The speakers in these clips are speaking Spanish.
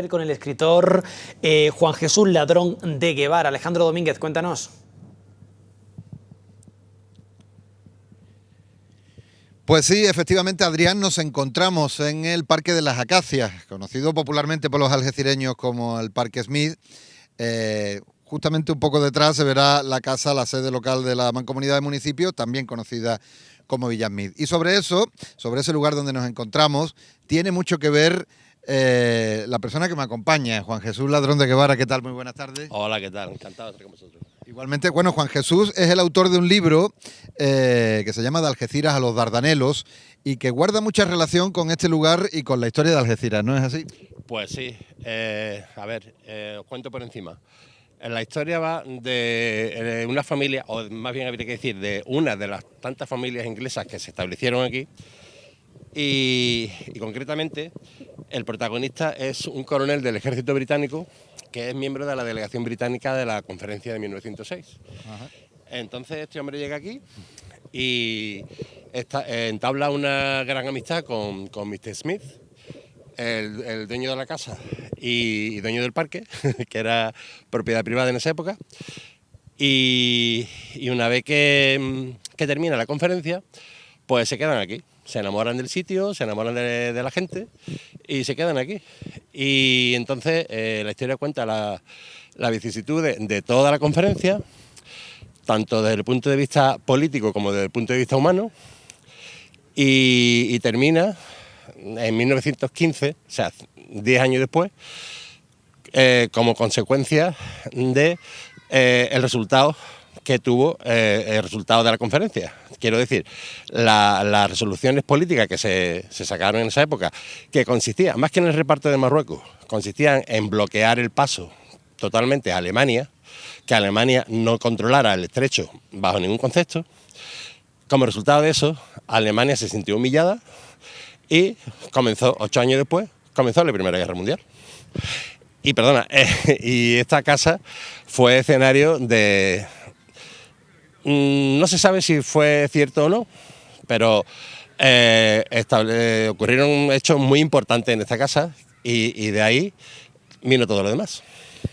Con el escritor Juan Jesús Ladrón de Guevara. Alejandro Domínguez, cuéntanos. Pues sí, efectivamente, Adrián, nos encontramos en el Parque de las Acacias, conocido popularmente por los algecireños como el Parque Smith. Justamente un poco detrás se verá la casa, la sede local de la Mancomunidad de Municipios, también conocida como Villa Smith. Y sobre eso, sobre ese lugar donde nos encontramos, tiene mucho que ver la persona que me acompaña, Juan Jesús Ladrón de Guevara. ¿Qué tal? Muy buenas tardes. Hola, ¿qué tal? Encantado de estar con vosotros. Igualmente, bueno, Juan Jesús es el autor de un libro que se llama De Algeciras a los Dardanelos y que guarda mucha relación con este lugar y con la historia de Algeciras, ¿no es así? Pues sí, os cuento por encima. La historia va de una familia, o más bien habría que decir, de una de las tantas familias inglesas que se establecieron aquí. Y concretamente, el protagonista es un coronel del ejército británico que es miembro de la delegación británica de la conferencia de 1906. Ajá. Entonces este hombre llega aquí y entabla una gran amistad con Mr. Smith, el dueño de la casa y dueño del parque, que era propiedad privada en esa época. Y una vez que termina la conferencia, pues se quedan aquí. Se enamoran del sitio, se enamoran de la gente y se quedan aquí. Y entonces la historia cuenta la vicisitud de toda la conferencia, tanto desde el punto de vista político como desde el punto de vista humano, y termina en 1915, o sea, 10 años después, como consecuencia de el resultado que tuvo el resultado de la conferencia. Quiero decir, las resoluciones políticas que se sacaron en esa época, que consistían, más que en el reparto de Marruecos, consistían en bloquear el paso totalmente a Alemania, que Alemania no controlara el estrecho bajo ningún concepto. Como resultado de eso, Alemania se sintió humillada y comenzó, 8 años después, comenzó la Primera Guerra Mundial. Y esta casa fue escenario de... No se sabe si fue cierto o no, pero ocurrieron hechos muy importantes en esta casa y de ahí vino todo lo demás.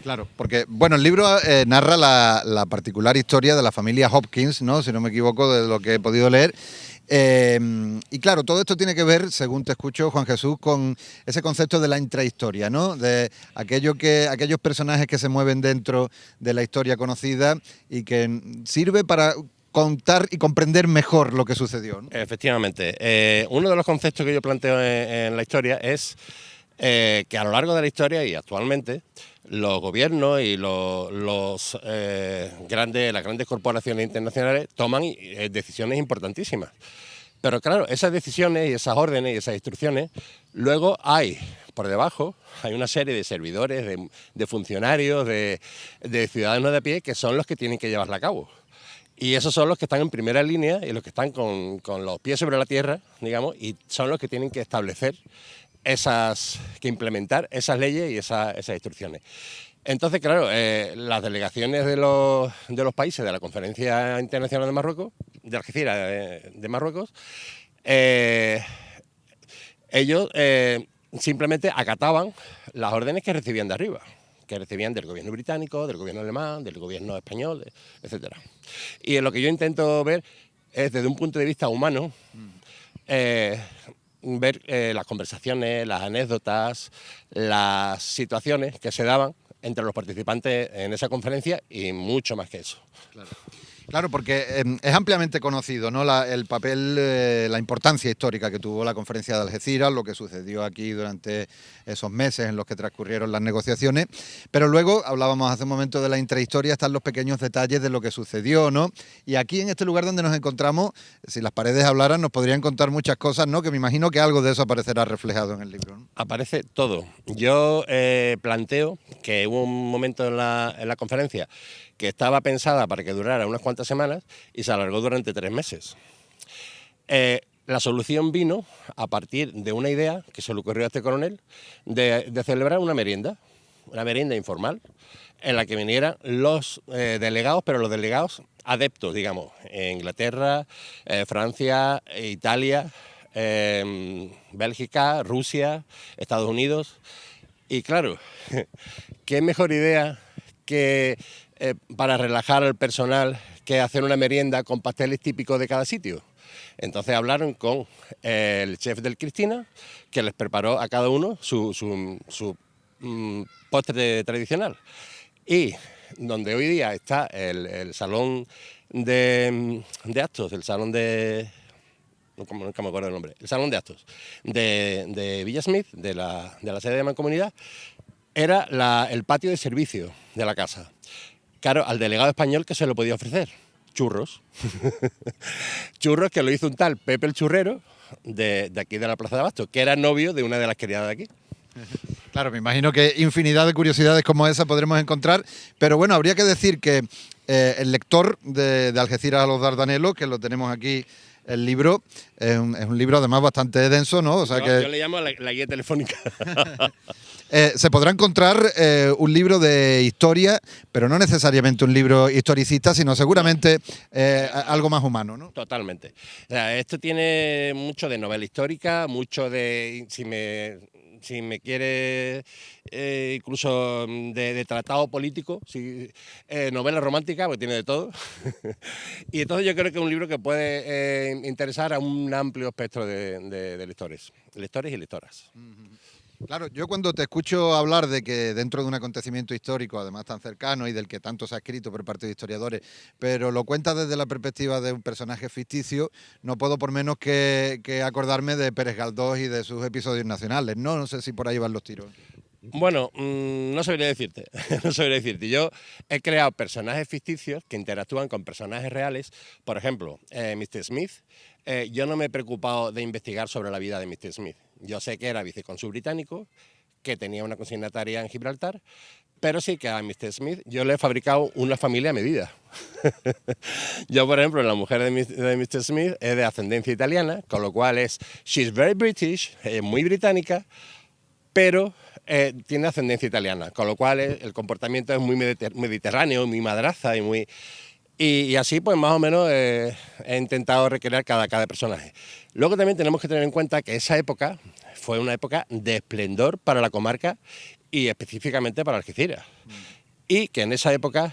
Claro, porque bueno, el libro narra la particular historia de la familia Hopkins, ¿no? Si no me equivoco, de lo que he podido leer. Y claro, todo esto tiene que ver, según te escucho, Juan Jesús, con ese concepto de la intrahistoria, ¿no? De aquellos personajes que se mueven dentro de la historia conocida y que sirve para contar y comprender mejor lo que sucedió, ¿no? Efectivamente. Uno de los conceptos que yo planteo en la historia es que a lo largo de la historia y actualmente los gobiernos y las grandes corporaciones internacionales toman decisiones importantísimas. Pero claro, esas decisiones y esas órdenes y esas instrucciones, luego por debajo, hay una serie de servidores, de funcionarios, de ciudadanos de a pie que son los que tienen que llevarla a cabo. Y esos son los que están en primera línea y los que están con los pies sobre la tierra, digamos, y son los que tienen que establecer que implementar esas leyes y esas instrucciones. Entonces, claro, las delegaciones de los países de la Conferencia Internacional de Marruecos, de Algeciras, de Marruecos, ellos simplemente acataban las órdenes que recibían de arriba, que recibían del gobierno británico, del gobierno alemán, del gobierno español, etc. Y en lo que yo intento ver es, desde un punto de vista humano, ver las conversaciones, las anécdotas, las situaciones que se daban entre los participantes en esa conferencia y mucho más que eso. Claro, porque es ampliamente conocido, ¿no? El papel, la importancia histórica que tuvo la conferencia de Algeciras, lo que sucedió aquí durante esos meses en los que transcurrieron las negociaciones, pero luego hablábamos hace un momento de la intrahistoria, están los pequeños detalles de lo que sucedió, ¿no? Y aquí en este lugar donde nos encontramos, si las paredes hablaran, nos podrían contar muchas cosas, ¿no? Que me imagino que algo de eso aparecerá reflejado en el libro, ¿no? Aparece todo. Yo planteo que hubo un momento en la conferencia que estaba pensada para que durara unas cuantas semanas y se alargó durante 3 meses. La solución vino a partir de una idea que se le ocurrió a este coronel de celebrar una merienda informal, en la que vinieran los delegados, pero los delegados adeptos, digamos, Inglaterra, Francia, Italia, Bélgica, Rusia, Estados Unidos, Y claro, qué mejor idea que para relajar al personal que hacer una merienda con pasteles típicos de cada sitio. Entonces hablaron con el chef del Cristina, que les preparó a cada uno su postre tradicional. Y donde hoy día está el salón de actos, el salón de... nunca me acuerdo el nombre, el salón de actos de Villa Smith, de la sede de Mancomunidad, era el patio de servicio de la casa. Claro, al delegado español que se lo podía ofrecer, churros. Churros que lo hizo un tal Pepe el Churrero, de aquí de la Plaza de Abasto, que era novio de una de las criadas de aquí. Claro, me imagino que infinidad de curiosidades como esa podremos encontrar, pero bueno, habría que decir que el lector de Algeciras a los Dardanelos, que lo tenemos aquí, el libro, es un libro además bastante denso, ¿no? O sea Yo le llamo la guía telefónica. Se podrá encontrar un libro de historia, pero no necesariamente un libro historicista, sino seguramente algo más humano, ¿no? Totalmente. O sea, esto tiene mucho de novela histórica, mucho de, si me quiere, incluso de tratado político, novela romántica, porque tiene de todo. Y entonces yo creo que es un libro que puede interesar a un amplio espectro de lectores y lectoras. Claro, yo cuando te escucho hablar de que dentro de un acontecimiento histórico, además tan cercano y del que tanto se ha escrito por parte de historiadores, pero lo cuentas desde la perspectiva de un personaje ficticio, no puedo por menos que acordarme de Pérez Galdós y de sus episodios nacionales, ¿no? No sé si por ahí van los tiros. Bueno, no sabría decirte, no sabría decirte. Yo he creado personajes ficticios que interactúan con personajes reales. Por ejemplo, Mr. Smith, yo no me he preocupado de investigar sobre la vida de Mr. Smith. Yo sé que era vicecónsul británico, que tenía una consignataria en Gibraltar, pero sí que a Mr. Smith yo le he fabricado una familia a medida. Yo, por ejemplo, la mujer de Mr. Smith es de ascendencia italiana, con lo cual she's very British, muy británica, pero tiene ascendencia italiana, con lo cual el comportamiento es muy mediterráneo, muy madraza y muy... Y así, pues más o menos he intentado recrear cada personaje. Luego también tenemos que tener en cuenta que esa época fue una época de esplendor para la comarca y específicamente para Algeciras. Y que en esa época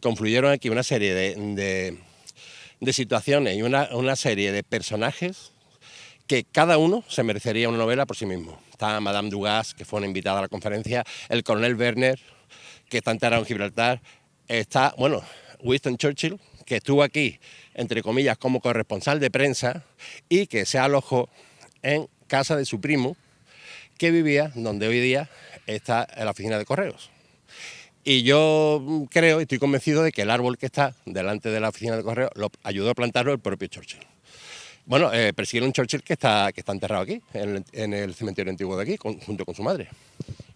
confluyeron aquí una serie de situaciones y una serie de personajes que cada uno se merecería una novela por sí mismo. Está Madame Dugas, que fue una invitada a la conferencia, el coronel Werner, que está enterrado en Gibraltar, está, bueno, Winston Churchill, que estuvo aquí, entre comillas, como corresponsal de prensa y que se alojó en casa de su primo, que vivía donde hoy día está la oficina de correos. Y yo creo, y estoy convencido de que el árbol que está delante de la oficina de correos lo ayudó a plantarlo el propio Churchill. Bueno, persigue un Churchill que está enterrado aquí, en el cementerio antiguo de aquí, junto con su madre.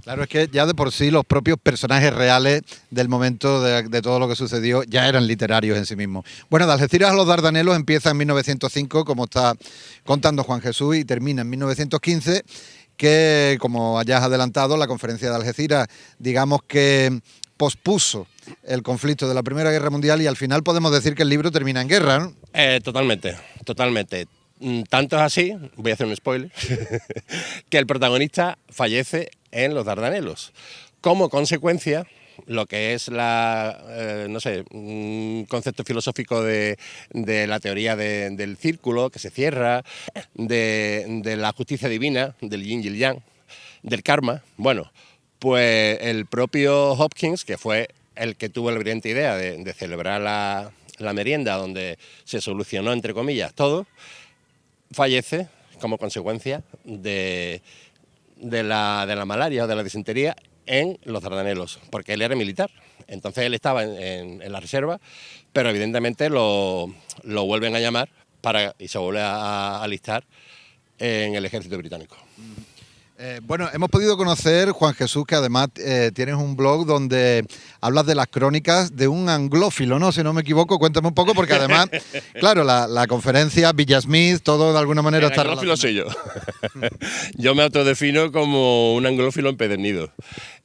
Claro, es que ya de por sí los propios personajes reales del momento de todo lo que sucedió ya eran literarios en sí mismos. Bueno, de Algeciras a los Dardanelos empieza en 1905, como está contando Juan Jesús, y termina en 1915, que, como hayas adelantado, la conferencia de Algeciras, digamos que pospuso el conflicto de la Primera Guerra Mundial y al final podemos decir que el libro termina en guerra, ¿no? Totalmente. Tanto es así, voy a hacer un spoiler, que el protagonista fallece en los Dardanelos. Como consecuencia, lo que es un concepto filosófico de la teoría del círculo que se cierra, de la justicia divina, del yin y el yang, del karma. Bueno, pues el propio Hopkins, que fue el que tuvo la brillante idea de celebrar la merienda donde se solucionó, entre comillas, todo, fallece como consecuencia de la malaria o de la disentería en los Dardanelos, porque él era militar. Entonces él estaba en la reserva, pero evidentemente lo vuelven a llamar y se vuelve a alistar en el ejército británico. Bueno, hemos podido conocer, Juan Jesús, que además tienes un blog donde hablas de las crónicas de un anglófilo, ¿no? Si no me equivoco, cuéntame un poco, porque además, claro, la conferencia, Villa Smith, todo de alguna manera está relacionado. Soy yo. Yo me autodefino como un anglófilo empedernido.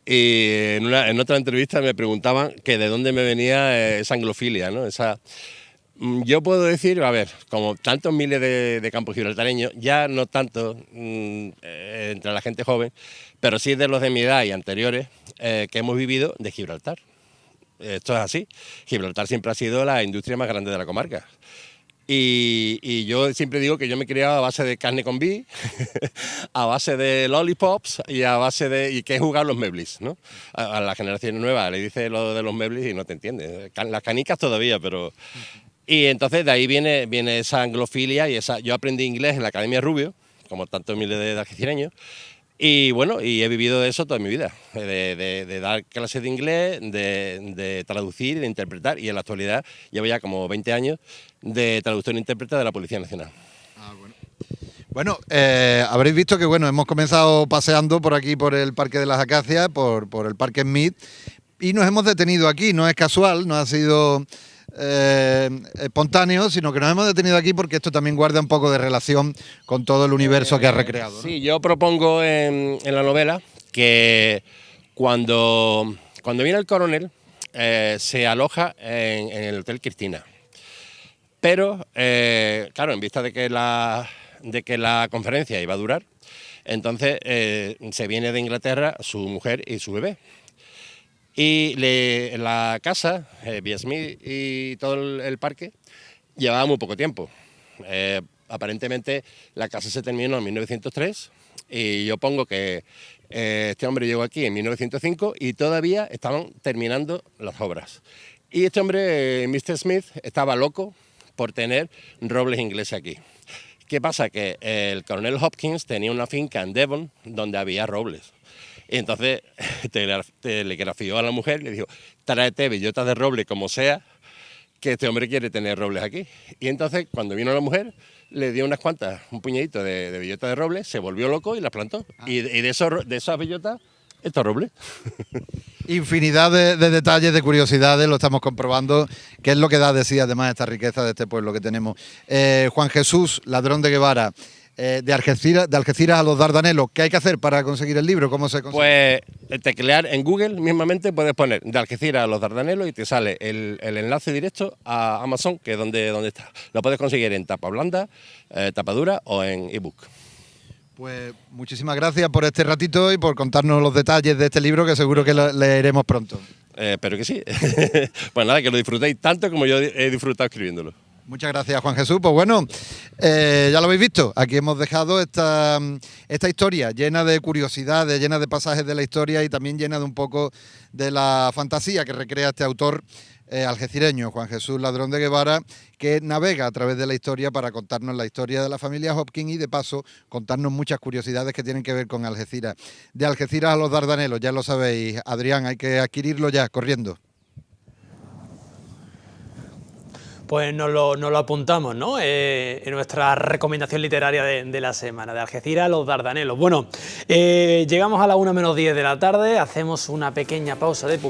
Y en otra entrevista me preguntaban que de dónde me venía esa anglofilia, ¿no? Yo puedo decir, a ver, como tantos miles de campos gibraltareños, ya no tanto entre la gente joven, pero sí de los de mi edad y anteriores que hemos vivido de Gibraltar. Esto es así. Gibraltar siempre ha sido la industria más grande de la comarca. Y yo siempre digo que yo me he criado a base de carne con bi, a base de lollipops y a base de... y que he jugado los Meblis, ¿no? A la generación nueva le dice lo de los Meblis y no te entiende. Las canicas todavía, pero... Y entonces de ahí viene esa anglofilia y esa... Yo aprendí inglés en la Academia Rubio, como tantos miles de algecireños, y bueno, y he vivido de eso toda mi vida, de dar clases de inglés, de traducir, de interpretar, y en la actualidad llevo ya como 20 años de traductor e intérprete de la Policía Nacional. Bueno, habréis visto que bueno, hemos comenzado paseando por aquí, por el Parque de las Acacias, por el Parque Smith, y nos hemos detenido aquí. No es casual, no ha sido espontáneo, sino que nos hemos detenido aquí porque esto también guarda un poco de relación con todo el universo que has recreado, ¿no? Sí, yo propongo en la novela que cuando viene el coronel se aloja en el Hotel Cristina. Pero, claro, en vista de que la conferencia iba a durar, entonces se viene de Inglaterra su mujer y su bebé. Y la casa, Via Smith y todo el parque, llevaba muy poco tiempo. Aparentemente la casa se terminó en 1903 y yo pongo que este hombre llegó aquí en 1905 y todavía estaban terminando las obras. Y este hombre, Mr. Smith, estaba loco por tener robles ingleses aquí. ¿Qué pasa? Que el coronel Hopkins tenía una finca en Devon donde había robles. Y entonces telegrafió a la mujer y le dijo, tráete bellotas de roble como sea, que este hombre quiere tener robles aquí. Y entonces cuando vino la mujer, le dio unas cuantas, un puñadito de bellotas de roble, se volvió loco y las plantó. Y de esas bellotas, estos robles. Infinidad de detalles, de curiosidades, lo estamos comprobando, que es lo que da de sí además esta riqueza de este pueblo que tenemos. Juan Jesús Ladrón de Guevara, de Algeciras a los Dardanelos, ¿qué hay que hacer para conseguir el libro? ¿Cómo se consigue? Pues teclear en Google mismamente puedes poner de Algeciras a los Dardanelos y te sale el enlace directo a Amazon, que es donde está. Lo puedes conseguir en tapa blanda, tapa dura o en ebook. Pues muchísimas gracias por este ratito y por contarnos los detalles de este libro que seguro que lo leeremos pronto. Espero que sí. Pues nada, que lo disfrutéis tanto como yo he disfrutado escribiéndolo. Muchas gracias, Juan Jesús. Pues bueno, ya lo habéis visto, aquí hemos dejado esta historia llena de curiosidades, llena de pasajes de la historia y también llena de un poco de la fantasía que recrea este autor algecireño, Juan Jesús Ladrón de Guevara, que navega a través de la historia para contarnos la historia de la familia Hopkins y de paso contarnos muchas curiosidades que tienen que ver con Algeciras. De Algeciras a los Dardanelos, ya lo sabéis, Adrián, hay que adquirirlo ya, corriendo. Pues nos lo apuntamos, ¿no? En nuestra recomendación literaria de la semana, de Algeciras a los Dardanelos. Bueno, llegamos a la 1 menos 10 de la tarde, hacemos una pequeña pausa de publicidad.